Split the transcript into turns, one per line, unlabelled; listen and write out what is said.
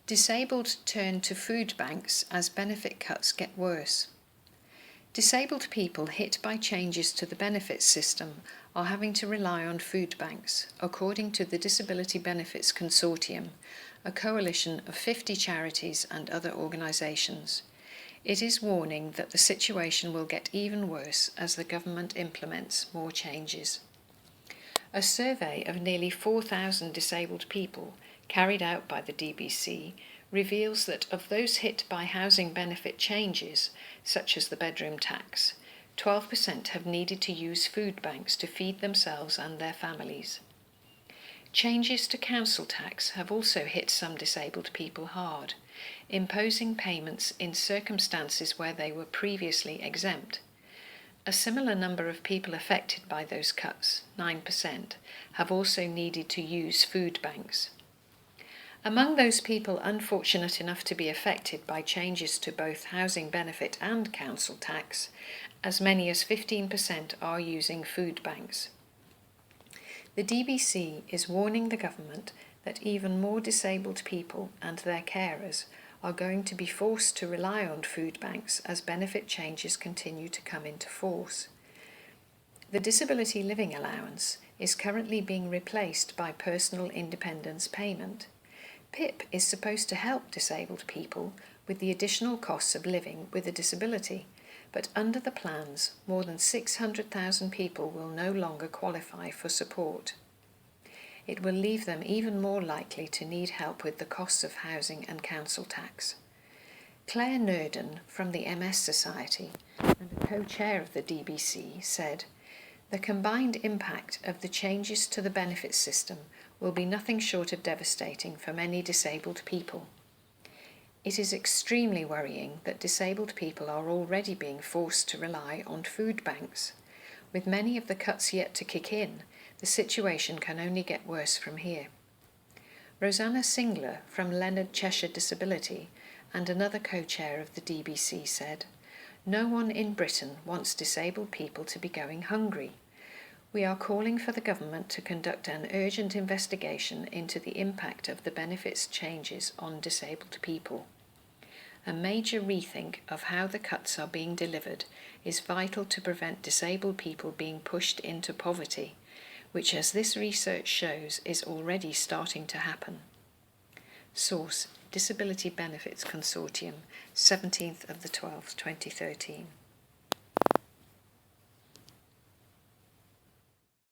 Disabled turn to food banks as benefit cuts get worse. Disabled people hit by changes to the benefits system are having to rely on food banks, according to the Disability Benefits Consortium, a coalition of 50 charities and other organisations. It is warning that the situation will get even worse as the government implements more changes. A survey of nearly 4,000 disabled people carried out by the DBC reveals that of those hit by housing benefit changes, such as the bedroom tax, 12% have needed to use food banks to feed themselves and their families. Changes to council tax have also hit some disabled people hard, imposing payments in circumstances where they were previously exempt. A similar number of people affected by those cuts, 9%, have also needed to use food banks. Among those people unfortunate enough to be affected by changes to both housing benefit and council tax, as many as 15% are using food banks. The DBC is warning the government that even more disabled people and their carers are going to be forced to rely on food banks as benefit changes continue to come into force. The Disability Living Allowance is currently being replaced by Personal Independence Payment. PIP is supposed to help disabled people with the additional costs of living with a disability, but under the plans, more than 600,000 people will no longer qualify for support. It will leave them even more likely to need help with the costs of housing and council tax. Claire Nurden from the MS Society and a co-chair of the DBC said, "The combined impact of the changes to the benefits system will be nothing short of devastating for many disabled people. It is extremely worrying that disabled people are already being forced to rely on food banks. With many of the cuts yet to kick in, the situation can only get worse from here." Rosanna Singler from Leonard Cheshire Disability and another co-chair of the DBC said, "No one in Britain wants disabled people to be going hungry. We are calling for the government to conduct an urgent investigation into the impact of the benefits changes on disabled people. A major rethink of how the cuts are being delivered is vital to prevent disabled people being pushed into poverty, which, as this research shows, is already starting to happen." Source: Disability Benefits Consortium, 17th of the 12th, 2013.